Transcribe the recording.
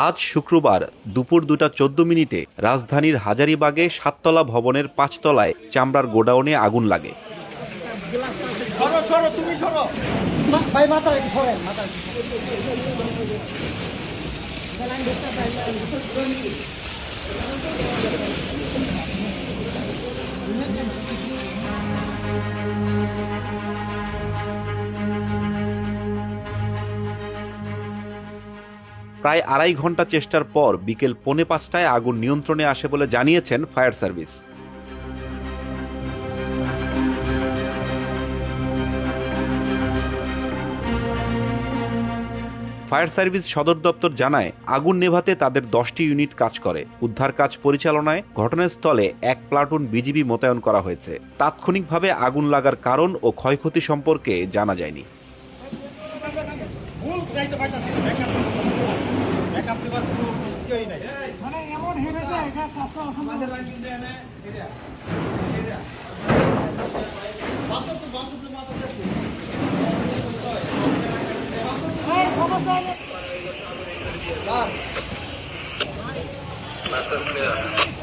আজ শুক্রবার দুপুর 2:14 রাজধানীর হাজারীবাগে 7তলা ভবনের 5 তলায় চামড়ার গোডাউনে আগুন লাগে। প্রায় 2.5 ঘন্টা চেষ্টার পর বিকেল 4:45টায় আগুন নিয়ন্ত্রণে আসে বলে জানিয়েছেন ফায়ার সার্ভিস। ফায়ার সার্ভিস সদর দপ্তর জানায়, আগুন নেভাতে তাদের 10টি ইউনিট কাজ করে। উদ্ধার কাজ পরিচালনায় ঘটনাস্থলে 1 প্লাটুন বিজিবি মোতায়েন করা হয়েছে। তাৎক্ষণিকভাবে আগুন লাগার কারণ ও ক্ষয়ক্ষতি সম্পর্কে জানা যায়নি। Master clear.